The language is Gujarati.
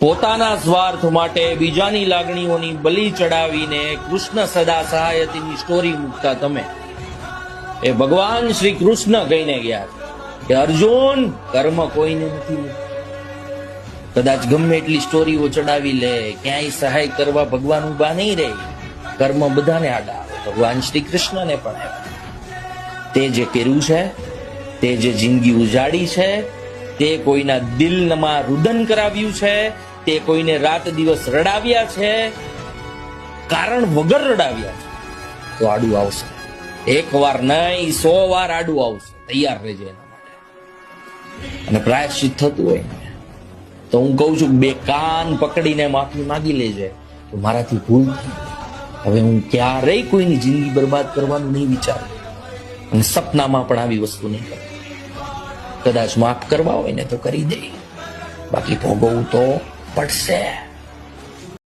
પોતાના સ્વાર્થ માટે બીજાની લાગણીઓની બલી ચડાવીને કૃષ્ણ સદા સહાયતીની સ્ટોરી મૂકતા તમે એ ભગવાન શ્રી કૃષ્ણ કહીને ગયા કે અર્જુન કર્મ કોઈને નથી. કદાચ ગમે એટલી સ્ટોરીઓ ચડાવી લે, ક્યાંય સહાય કરવા ભગવાન ઉભા નહીં રહે. કર્મ બધાને આડા આવે, ભગવાન શ્રી કૃષ્ણને પણ આવે. તે જે કર્યું છે, તે જે જિંદગી ઉજાડી છે, તે કોઈના દિલમાં રુદન કરાવ્યું છે, તે કોઈને રાત દિવસ રડાવ્યા છે, કારણ વગર રડાવ્યા છે, તો આડું આવશે. એક વાર નહીં 100 વાર આડું આવશે. તૈયાર રહેજે એના માટે. અને પ્રાયશ્ચિત થતું હોય તો હું કઉ છું 2 કાન પકડીને માફી માંગી લેજે તો મારાથી ભૂલ થઈ. હવે હું ક્યારેય કોઈની જિંદગી બરબાદ કરવાનું નહીં વિચારું અને સપનામાં પણ આવી વસ્તુ નહીં કરું. કદાચ માફ કરવા હોય ને તો કરી દે, બાકી ભોગવવું તો પડશે.